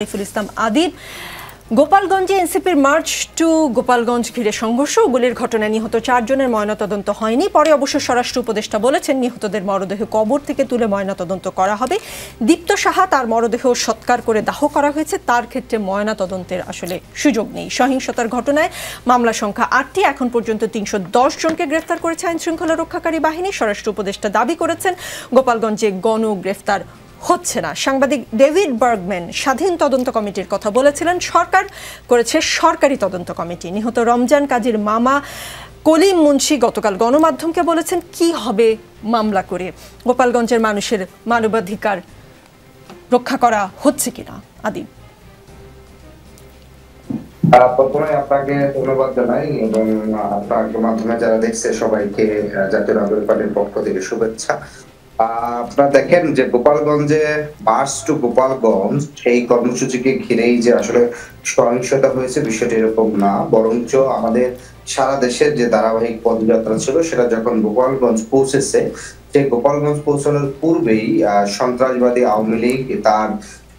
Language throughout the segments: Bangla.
সাইফুল ইসলাম আদিব। গোপালগঞ্জে এনসিপির মার্চ টু গোপালগঞ্জ ঘিরে সংঘর্ষ, গুলির ঘটনায় নিহত 4 জনের ময়নাতদন্ত হয়নি। পরে অবশ্য স্বরাষ্ট্র উপদেষ্টা বলেছেন নিহতদের মরদেহ কবর থেকে তুলে ময়নাতদন্ত করা হবে। দীপ্ত সাহা তার মরদেহ সৎকার করে দাহ করা হয়েছে, তার ক্ষেত্রে ময়নাতদন্তের আসলে সুযোগ নেই। সহিংসতার ঘটনায় মামলা সংখ্যা 8টি, এখন পর্যন্ত 310 জনকে গ্রেফতার করেছে আইন শৃঙ্খলা রক্ষাকারী বাহিনী। স্বরাষ্ট্র উপদেষ্টা দাবি করেছেন গোপালগঞ্জে গণগ্রেফতার হচ্ছে না। সাংবাদিক ডেভিড বার্গম্যান স্বাধীন তদন্ত কমিটির কথা বলেছিলেন, সরকার করেছে সরকারি তদন্ত কমিটি। নিহত রমজান কাজীর মামা কলিম মুন্সি গতকাল গণমাধ্যমকে বলেছেন কি হবে মামলা করে, গোপালগঞ্জের মানুষের মানবাধিকার রক্ষা করা হচ্ছে কিনা। আদি, প্রথমে আপনাকে ধন্যবাদ জানাই এবং আপনার মাধ্যমে যারা দেখছে সবাইকে জাতীয় নাগরিক পার্টির পক্ষ থেকে শুভেচ্ছা। আপনারা দেখেন যে গোপালগঞ্জে মার্চ টু গোপালগঞ্জ সেই কর্মসূচিকে ঘিরেই যে আসলে সহিংসতা হয়েছে বিষয়টি এরকম না, বরঞ্চ আমাদের সারা দেশের যে ধারাবাহিক পদযাত্রা ছিল সেটা যখন গোপালগঞ্জ পৌঁছেছে, সেই গোপালগঞ্জ পৌঁছানোর পূর্বেই সন্ত্রাসবাদী আওয়ামী লীগ তার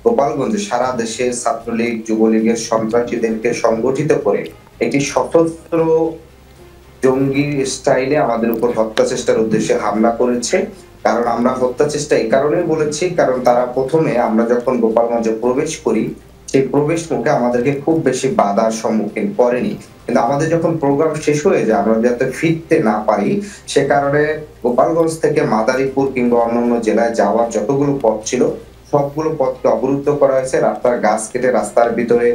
গোপালগঞ্জে সারা দেশে ছাত্রলীগ যুবলীগের সন্ত্রাসীদেরকে সংগঠিত করে একটি সশস্ত্র জঙ্গি স্টাইলে আমাদের উপর হত্যা চেষ্টার উদ্দেশ্যে হামলা করেছে। কারণ আমরা হত্যা চেষ্টা এই কারণে বলেছি, কারণ তারা প্রথমে আমরা যখন গোপালগঞ্জে প্রবেশ করি সেই প্রবেশ মুখে আমাদেরকে খুব বেশি বাধার সম্মুখীন করেনি, কিন্তু আমাদের যখন প্রোগ্রাম শেষ হয়ে যায় আমরা যাতে ফিরতে না পারি সে কারণে গোপালগঞ্জ থেকে মাদারীপুর কিংবা অন্যান্য জেলায় যাওয়ার যতগুলো পথ ছিল সবগুলো পথকে অবরুদ্ধ করা হয়েছে। রাস্তার গাছ কেটে রাস্তার ভিতরে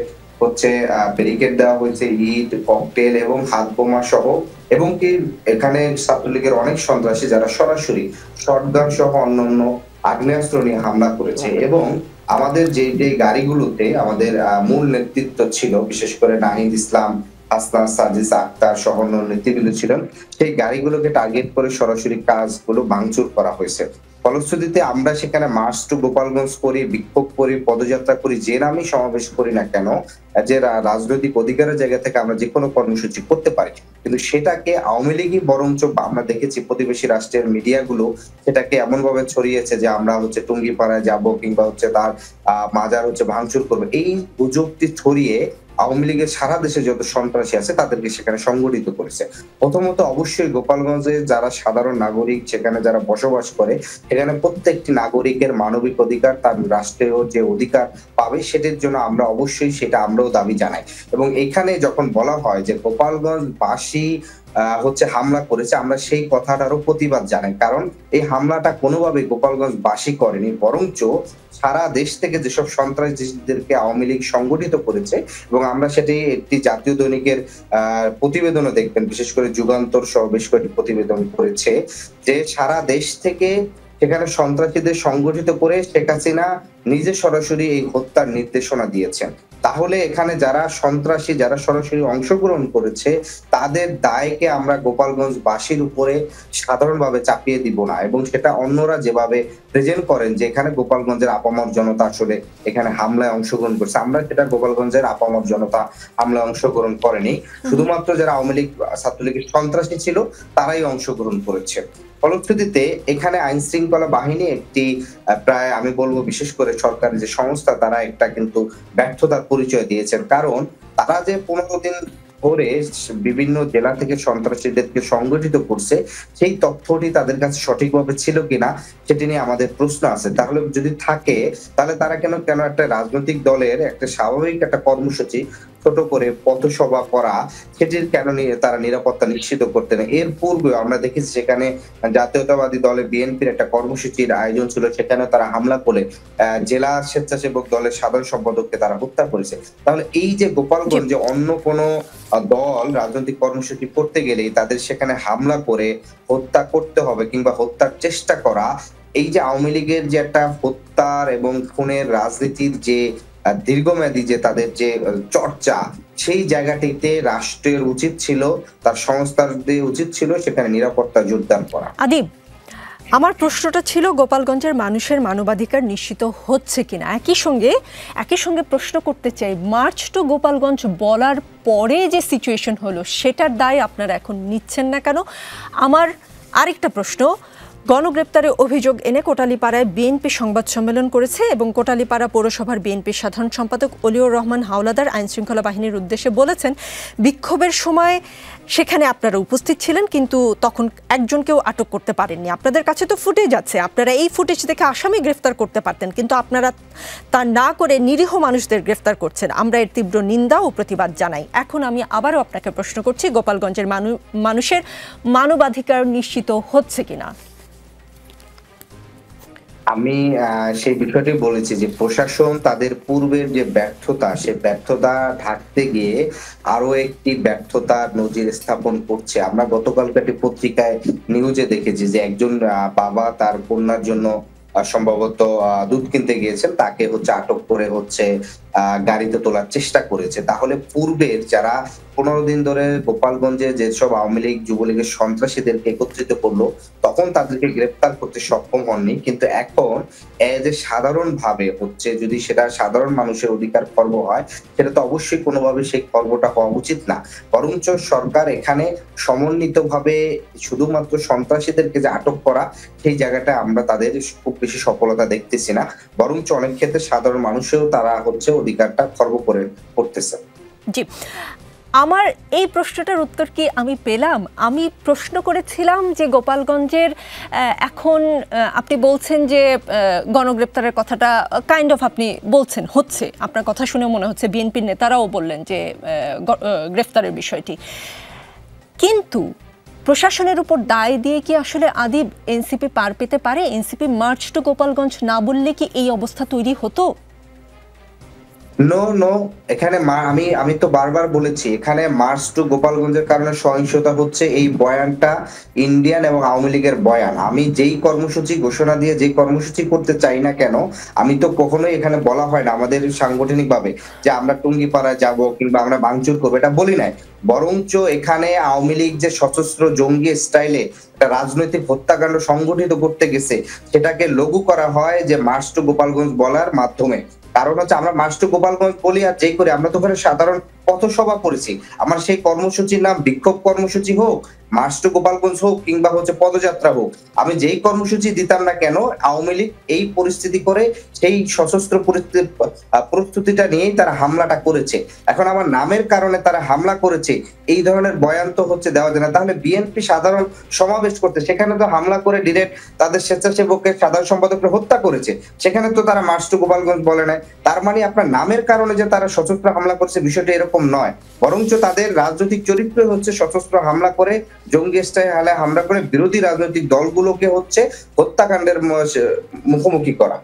ব্যারিকেড দেওয়া হয়েছে, ইট ককটেল এবং হাত বোমা সহ, এবং কি এখানে ছাত্রলীগের অনেক সন্ত্রাসী যারা সরাসরি শটগান সহ অন্যান্য আগ্নেয়াস্ত্র নিয়ে হামলা করেছে। এবং আমাদের যে গাড়িগুলোতে আমাদের মূল নেতৃত্ব ছিল, বিশেষ করে নাহিদ ইসলাম, হাসনাত সাজিস আক্তার সহ অন্য নেতৃবৃন্দ ছিলেন, সেই গাড়িগুলোকে টার্গেট করে সরাসরি কাজগুলো ভাঙচুর করা হয়েছে। ফলশ্রুতিতে আমরা সেখানে মার্চ টু গোপালগঞ্জ করি, বিক্ষোভ করি, পদযাত্রা করি, যে নামই সমাবেশ করি না কেন, যে রাজনৈতিক অধিকারের জায়গা থেকে আমরা যে কোনো কর্মসূচি করতে পারি, কিন্তু সেটাকে আওয়ামী লীগই বরঞ্চ আমরা দেখেছি প্রতিবেশী রাষ্ট্রের মিডিয়াগুলো সেটাকে এমন ভাবে ছড়িয়েছে যে আমরা টুঙ্গিপাড়ায় যাব কিংবা তার মাজার ভাঙচুর করবো। এই গুজবটি ছড়িয়ে আওয়ামী লীগের সারা দেশে যত সন্ত্রাসী আছে তাদেরকে সেখানে সংগঠিত করেছে। প্রথমত অবশ্যই গোপালগঞ্জে যারা সাধারণ নাগরিক সেখানে যারা বসবাস করে, সেখানে প্রত্যেকটি নাগরিকের মানবিক অধিকার, তার রাষ্ট্রীয় যে অধিকার পাবে সেটার জন্য আমরা অবশ্যই সেটা আমরাও দাবি জানাই। এবং এখানে যখন বলা হয় যে গোপালগঞ্জ বাসী হামলা করেছে, আমরা সেই কথাটারও প্রতিবাদ জানাই, কারণ এই হামলাটা কোনোভাবে গোপালগঞ্জ বাসী করেনি, বরঞ্চ সারা দেশ থেকে যেসব সন্ত্রাসীদেরকে আওয়ামী লীগ সংগঠিত করেছে। এবং আমরা সেটি একটি জাতীয় দৈনিকের প্রতিবেদনও দেখবেন, বিশেষ করে যুগান্তর সহ বেশ কয়েকটি প্রতিবেদন করেছে যে সারা দেশ থেকে সেখানে সন্ত্রাসীদের সংগঠিত করে শেখ হাসিনা নিজে সরাসরি এই হত্যার নির্দেশনা দিয়েছেন। তাহলে এখানে যারা সন্ত্রাসী যারা সরাসরি অংশগ্রহণ করেছে তাদের দায়কে আমরা গোপালগঞ্জ বাসীর উপরে সাধারণভাবে চাপিয়ে দিব না। এবং সেটা অন্যরা যেভাবে প্রেজেন্ট করেন যে এখানে গোপালগঞ্জের আপামর জনতা আসলে এখানে হামলায় অংশগ্রহণ করছে, আমরা সেটা গোপালগঞ্জের আপামর জনতা হামলায় অংশগ্রহণ করেনি, শুধুমাত্র যারা আওয়ামী লীগ ছাত্রলীগের সন্ত্রাসী ছিল তারাই অংশগ্রহণ করেছে। ফলশ্রুতিতে এখানে আইন শৃঙ্খলা বাহিনী একটি প্রায় আমি বলবো বিশেষ করে সরকারি যে সংস্থা তারা একটা কিন্তু ব্যর্থতার পরিচয় দিয়েছেন, কারণ তারা যে 15 দিন ধরে বিভিন্ন জেলা থেকে সন্ত্রাসীদেরকে সংগঠিত করছে সেই তথ্যটি তাদের কাছে সঠিকভাবে ছিল কিনা সেটি নিয়ে আমাদের প্রশ্ন আছে। তাহলে যদি থাকে তাহলে তারা কেন একটা রাজনৈতিক দলের একটা স্বাভাবিক একটা কর্মসূচি ছোট করে পথসভা করা সেটির কেন তারা নিরাপত্তা নিশ্চিত করতে না? এর পূর্বে আমরা দেখেছি সেখানে জাতীয়তাবাদী দলে বিএনপির একটা কর্মসূচির আয়োজন ছিল, সেখানে তারা হামলা করে জেলা স্বেচ্ছাসেবক দলের সাধারণ সম্পাদককে তারা হত্যা করেছে। তাহলে এই যে গোপালগঞ্জে অন্য কোনো দল রাজনৈতিক কর্মসূচি করতে গেলেই তাদের সেখানে হামলা করে হত্যা করতে হবে কিংবা হত্যার চেষ্টা করা, এই যে আওয়ামী লীগের যে একটা হত্যার এবং খুনের রাজনীতির যে দীর্ঘমেয়াদী যে তাদের যে চর্চা, সেই জায়গাটিতে রাষ্ট্রের উচিত ছিল, তার সংস্থাদের উচিত ছিল সেখানে নিরাপত্তা জোরদার করা। আদিব, আমার প্রশ্নটা ছিল গোপালগঞ্জের মানুষের মানবাধিকার নিশ্চিত হচ্ছে কিনা। একই সঙ্গে প্রশ্ন করতে চাই, মার্চ টু গোপালগঞ্জ বলার পরে যে সিচুয়েশন হলো সেটার দায় আপনারা এখন নিচ্ছেন না কেন? আমার আরেকটা প্রশ্ন, গণগ্রেপ্তারে অভিযোগ এনে কোটালীপাড়ায় বিএনপি সংবাদ সম্মেলন করেছে এবং কোটালীপাড়া পৌরসভার বিএনপির সাধারণ সম্পাদক অলিউর রহমান হাওলাদার আইনশৃঙ্খলা বাহিনীর উদ্দেশ্যে বলেছেন, বিক্ষোভের সময় সেখানে আপনারা উপস্থিত ছিলেন, কিন্তু তখন একজনকেও আটক করতে পারেননি। আপনাদের কাছে তো ফুটেজ আছে, আপনারা এই ফুটেজ দেখে আসামি গ্রেফতার করতে পারতেন, কিন্তু আপনারা তা না করে নিরীহ মানুষদের গ্রেফতার করছেন। আমরা এর তীব্র নিন্দা ও প্রতিবাদ জানাই। এখন আমি আবারও আপনাকে প্রশ্ন করছি, গোপালগঞ্জের মানুষের মানবাধিকার নিশ্চিত হচ্ছে কিনা? আমি সেই বিষয়টি বলেছি যে প্রশাসন তাদের পূর্বের যে ব্যর্থতা, সে ব্যর্থতা ঢাকতে গিয়ে আরো একটি ব্যর্থতার নজির স্থাপন করছে। আমরা গতকালকে একটি পত্রিকায় নিউজে দেখেছি যে একজন বাবা তার কন্যার জন্য সম্ভবত দুধ কিনতে গিয়েছেন, তাকে আটক করে গাড়িতে তোলার চেষ্টা করেছে। তাহলে পূর্বের যারা 15 দিন ধরে গোপালগঞ্জে যেসব আওয়ামী লীগ যুবলীগের সন্ত্রাসীদেরকে একত্রিত করলো, তখন তাদেরকে গ্রেপ্তার করতে সক্ষম হননি, কিন্তু এখন যে সাধারণ ভাবে যদি সেটা সাধারণ মানুষের অধিকার খর্ব হয়, সেটা তো অবশ্যই কোনোভাবে সেই খর্বটা হওয়া উচিত না। বরঞ্চ সরকার এখানে সমন্বিতভাবে শুধুমাত্র সন্ত্রাসীদেরকে যে আটক করা, সেই জায়গাটা আমরা তাদের খুব বেশি সফলতা দেখতেছি না, বরঞ্চ অনেক ক্ষেত্রে সাধারণ মানুষেও তারা অধিকারটা খর্ব করে করতেছে। জি, আমার এই প্রশ্নটার উত্তর কি আমি পেলাম? আমি প্রশ্ন করেছিলাম যে গোপালগঞ্জের এখন আপনি বলছেন যে গণগ্রেপ্তারের কথাটা কাইন্ড অফ আপনি বলছেন হচ্ছে, আপনার কথা শুনে মনে হচ্ছে বিএনপির নেতারাও বললেন যে গ্রেফতারের বিষয়টি, কিন্তু প্রশাসনের উপর দায় দিয়ে কি আসলে আদিব এনসিপি পার পেতে পারে? এনসিপি মার্চ টু গোপালগঞ্জ না বললে কি এই অবস্থা তৈরি হতো? নো, এখানে আমি তো বারবার বলেছি, এখানে মার্চ টু গোপালগঞ্জের কারণে সহিংসতা হচ্ছে, এই বয়ানটা ইন্ডিয়ান এবং আওয়ামী লীগের বয়ান। আমি যেই কর্মসূচি ঘোষণা দিয়ে যে কর্মসূচি করতে চাই না কেন, আমি তো কখনোই এখানে বলা হয় না আমাদের সাংগঠনিক ভাবে যে আমরা টুঙ্গিপাড়ায় যাব কিংবা আমরা ভাঙচুর করবো, এটা বলি নাই। বরঞ্চ এখানে আওয়ামী লীগ যে সশস্ত্র জঙ্গি স্টাইলে একটা রাজনৈতিক হত্যাকাণ্ড সংগঠিত করতে গেছে, সেটাকে লঘু করা হয় যে মার্চ টু গোপালগঞ্জ বলার মাধ্যমে। কারণ আমরা মার্চ টু গোপালগঞ্জ বলি আর যেই করি, আমরা তো ওখানে সাধারণ পথসভা করেছি। আমার সেই কর্মসূচির নাম বিক্ষোভ কর্মসূচি হোক, মার্চ টু গোপালগঞ্জ হোক কিংবা পদযাত্রা হোক, আমি যেই কর্মসূচি দিতাম না কেন, আওয়ামী লীগ এই পরিস্থিতি করে সেই সশস্ত্র প্রস্তুতিটা নিয়েই তারা হামলাটা করেছে। এখন আমার নামের কারণে তারা হামলা করেছে, এই ধরনের বয়ান তো দেওয়া যায় না। তাহলে বিএনপি সাধারণ সমাবেশ করতে, সেখানে তো হামলা করে ডিরেক্ট তাদের স্বেচ্ছাসেবকের সাধারণ সম্পাদককে হত্যা করেছে, সেখানে তো তারা মার্চ টু গোপালগঞ্জ বলে নাই। তার মানে আপনার নামের কারণে যে তারা সশস্ত্র হামলা করছে, বিষয়টা এরকম নয়। বরঞ্চ তাদের রাজনৈতিক চরিত্র সশস্ত্র হামলা করে, জঙ্গি স্টাইলে হামলা করে বিরোধী রাজনৈতিক দলগুলোকে হত্যাকাণ্ডের মুখোমুখি করা।